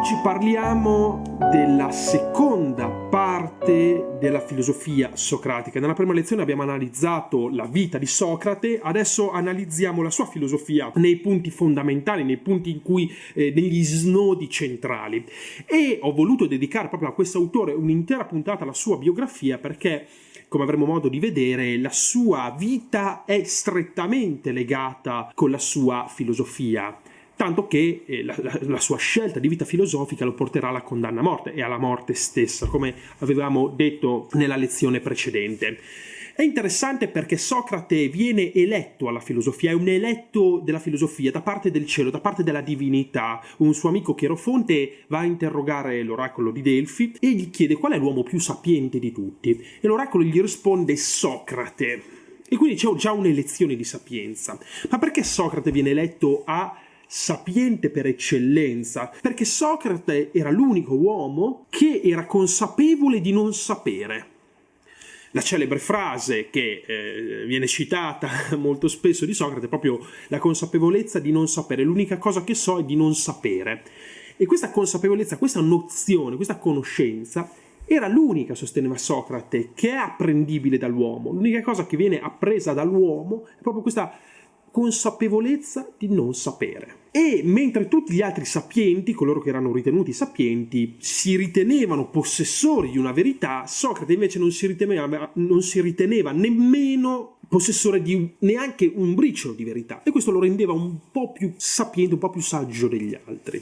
Oggi parliamo della seconda parte della filosofia socratica. Nella prima lezione abbiamo analizzato la vita di Socrate, adesso analizziamo la sua filosofia nei punti fondamentali, nei punti in cui, negli snodi centrali. E ho voluto dedicare proprio a questo autore un'intera puntata alla sua biografia perché, come avremo modo di vedere, la sua vita è strettamente legata con la sua filosofia. Tanto che la sua scelta di vita filosofica lo porterà alla condanna a morte e alla morte stessa, come avevamo detto nella lezione precedente. È interessante perché Socrate viene eletto alla filosofia, è un eletto della filosofia da parte del cielo, da parte della divinità. Un suo amico Chierofonte va a interrogare l'oracolo di Delfi e gli chiede qual è l'uomo più sapiente di tutti. E l'oracolo gli risponde Socrate. E quindi c'è già un'elezione di sapienza. Ma perché Socrate viene eletto a sapiente per eccellenza? Perché Socrate era l'unico uomo che era consapevole di non sapere. La celebre frase che viene citata molto spesso di Socrate è proprio la consapevolezza di non sapere. L'unica cosa che so è di non sapere. E questa consapevolezza, questa nozione, questa conoscenza era l'unica, sosteneva Socrate, che è apprendibile dall'uomo. L'unica cosa che viene appresa dall'uomo è proprio questa consapevolezza di non sapere. E mentre tutti gli altri sapienti, coloro che erano ritenuti sapienti, si ritenevano possessori di una verità, Socrate invece non si riteneva nemmeno possessore di neanche un briciolo di verità, e questo lo rendeva un po' più sapiente, un po' più saggio degli altri.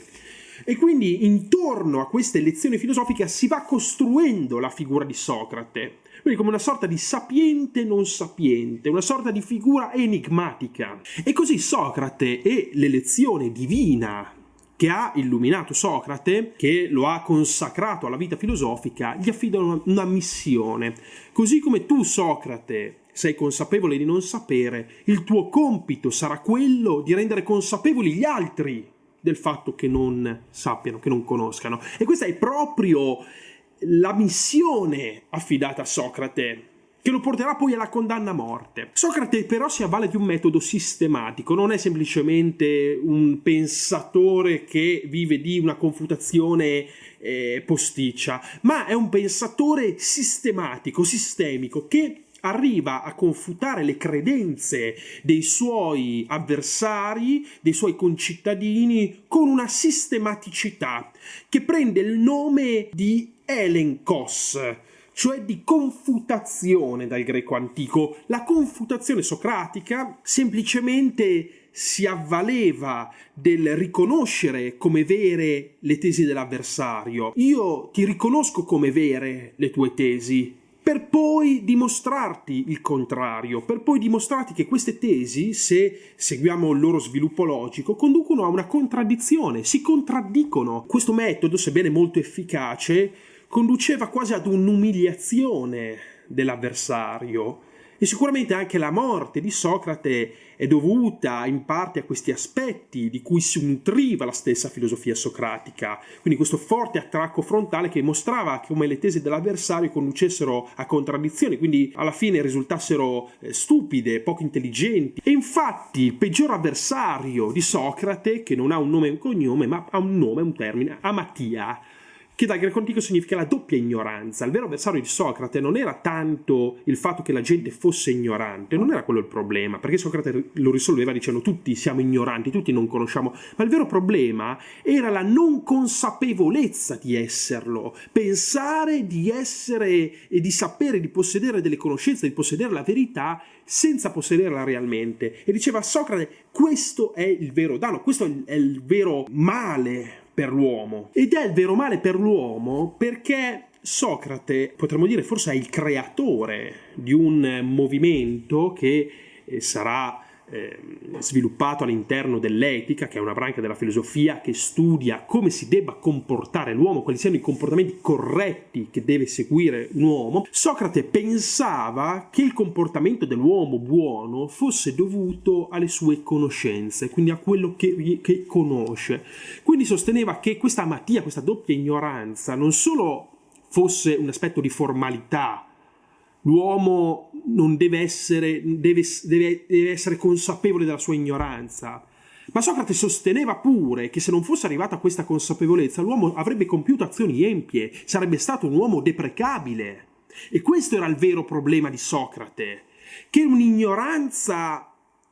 E quindi intorno a queste lezioni filosofiche si va costruendo la figura di Socrate, quindi come una sorta di sapiente non sapiente, una sorta di figura enigmatica. E così Socrate e l'elezione divina che ha illuminato Socrate, che lo ha consacrato alla vita filosofica, gli affidano una missione. Così come tu, Socrate, sei consapevole di non sapere, il tuo compito sarà quello di rendere consapevoli gli altri del fatto che non sappiano, che non conoscano. E questa è proprio la missione affidata a Socrate, che lo porterà poi alla condanna a morte. Socrate però si avvale di un metodo sistematico, non è semplicemente un pensatore che vive di una confutazione posticcia, ma è un pensatore sistematico, sistemico, che arriva a confutare le credenze dei suoi avversari, dei suoi concittadini, con una sistematicità che prende il nome di elenkos, cioè di confutazione dal greco antico. La confutazione socratica semplicemente si avvaleva del riconoscere come vere le tesi dell'avversario. Io ti riconosco come vere le tue tesi, per poi dimostrarti il contrario, per poi dimostrarti che queste tesi, se seguiamo il loro sviluppo logico, conducono a una contraddizione, si contraddicono. Questo metodo, sebbene molto efficace, conduceva quasi ad un'umiliazione dell'avversario. E sicuramente anche la morte di Socrate è dovuta in parte a questi aspetti di cui si nutriva la stessa filosofia socratica. Quindi questo forte attracco frontale che mostrava come le tesi dell'avversario conducessero a contraddizioni, quindi alla fine risultassero stupide, poco intelligenti. E infatti il peggior avversario di Socrate, che non ha un nome e un cognome, ma ha un nome, un termine, amatia, che dal greco antico significa la doppia ignoranza. Il vero avversario di Socrate non era tanto il fatto che la gente fosse ignorante, non era quello il problema, perché Socrate lo risolveva dicendo tutti siamo ignoranti, tutti non conosciamo, ma il vero problema era la non consapevolezza di esserlo, pensare di essere e di sapere, di possedere delle conoscenze, di possedere la verità senza possederla realmente. E diceva Socrate, questo è il vero danno, questo è il vero male per l'uomo. Ed è il vero male per l'uomo perché Socrate, potremmo dire, forse è il creatore di un movimento che sarà sviluppato all'interno dell'etica, che è una branca della filosofia che studia come si debba comportare l'uomo, quali siano i comportamenti corretti che deve seguire un uomo. Socrate pensava che il comportamento dell'uomo buono fosse dovuto alle sue conoscenze, quindi a quello che conosce. Quindi sosteneva che questa amatia, questa doppia ignoranza, non solo fosse un aspetto di formalità. L'uomo non deve essere consapevole della sua ignoranza, Ma Socrate sosteneva pure che se non fosse arrivato a questa consapevolezza l'uomo avrebbe compiuto azioni empie, sarebbe stato un uomo deprecabile. E questo era il vero problema di Socrate, che un'ignoranza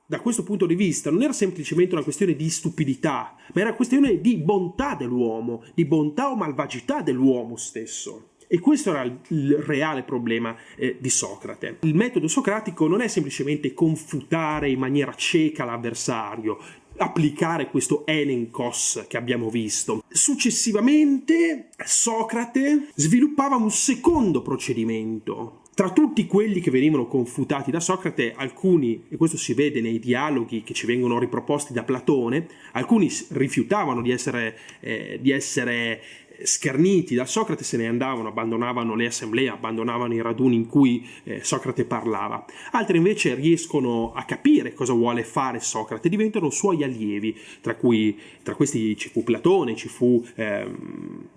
da questo punto di vista non era semplicemente una questione di stupidità, ma era una questione di bontà dell'uomo, di bontà o malvagità dell'uomo stesso. E questo era il reale problema di Socrate. Il metodo socratico non è semplicemente confutare in maniera cieca l'avversario, applicare questo elenkos che abbiamo visto. Successivamente Socrate sviluppava un secondo procedimento. Tra tutti quelli che venivano confutati da Socrate, alcuni, e questo si vede nei dialoghi che ci vengono riproposti da Platone, alcuni rifiutavano di essere scherniti da Socrate, se ne andavano, abbandonavano le assemblee, abbandonavano i raduni in cui Socrate parlava. Altri invece riescono a capire cosa vuole fare Socrate, diventano suoi allievi, tra questi ci fu Platone, ci fu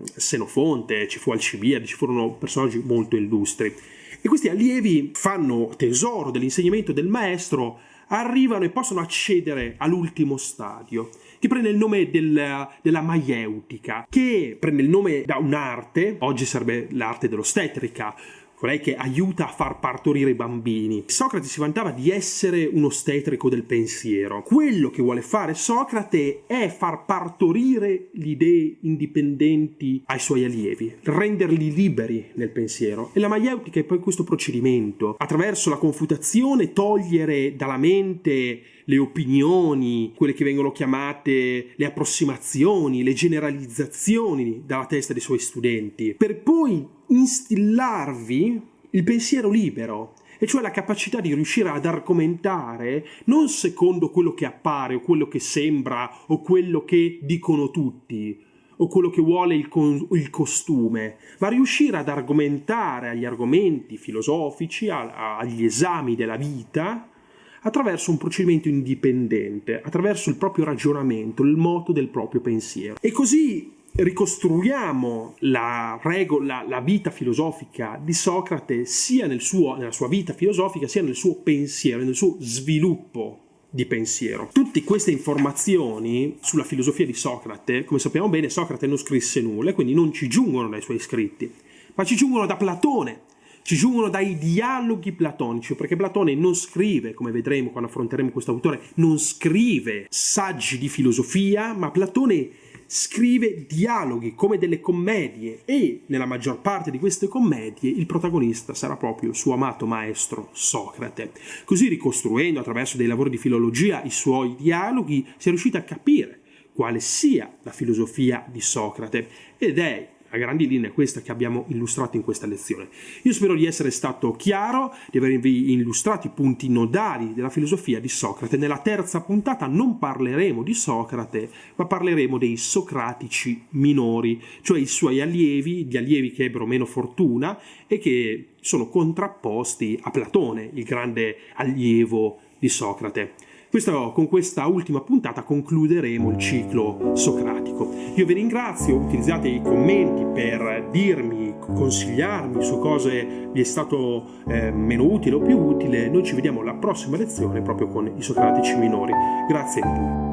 Senofonte, ci fu Alcibiade, ci furono personaggi molto illustri. E questi allievi fanno tesoro dell'insegnamento del maestro, arrivano e possono accedere all'ultimo stadio, che prende il nome della maieutica, che prende il nome da un'arte, oggi sarebbe l'arte dell'ostetrica, colei che aiuta a far partorire i bambini. Socrate si vantava di essere un ostetrico del pensiero. Quello che vuole fare Socrate è far partorire le idee indipendenti ai suoi allievi, renderli liberi nel pensiero. E la maieutica è poi questo procedimento. Attraverso la confutazione togliere dalla mente le opinioni, quelle che vengono chiamate le approssimazioni, le generalizzazioni dalla testa dei suoi studenti, per poi instillarvi il pensiero libero, e cioè la capacità di riuscire ad argomentare non secondo quello che appare o quello che sembra o quello che dicono tutti o quello che vuole il costume, ma riuscire ad argomentare agli argomenti filosofici, agli esami della vita, attraverso un procedimento indipendente, attraverso il proprio ragionamento, il moto del proprio pensiero. E così ricostruiamo la vita filosofica di Socrate sia nella sua vita filosofica sia nel suo pensiero, nel suo sviluppo di pensiero. Tutte queste informazioni sulla filosofia di Socrate, come sappiamo bene, Socrate non scrisse nulla e quindi non ci giungono dai suoi scritti, ma ci giungono da Platone. Ci giungono dai dialoghi platonici, perché Platone non scrive, come vedremo quando affronteremo questo autore, non scrive saggi di filosofia, ma Platone scrive dialoghi come delle commedie, e nella maggior parte di queste commedie il protagonista sarà proprio il suo amato maestro Socrate. Così, ricostruendo attraverso dei lavori di filologia i suoi dialoghi, si è riusciti a capire quale sia la filosofia di Socrate, ed è a grandi linee questa che abbiamo illustrato in questa lezione. Io spero di essere stato chiaro, di avervi illustrato i punti nodali della filosofia di Socrate. Nella terza puntata non parleremo di Socrate, ma parleremo dei socratici minori, cioè i suoi allievi, gli allievi che ebbero meno fortuna e che sono contrapposti a Platone, il grande allievo di Socrate. Con questa ultima puntata concluderemo il ciclo socratico. Io vi ringrazio, utilizzate i commenti per dirmi, consigliarmi su cose vi è stato meno utile o più utile. Noi ci vediamo alla prossima lezione proprio con i socratici minori. Grazie.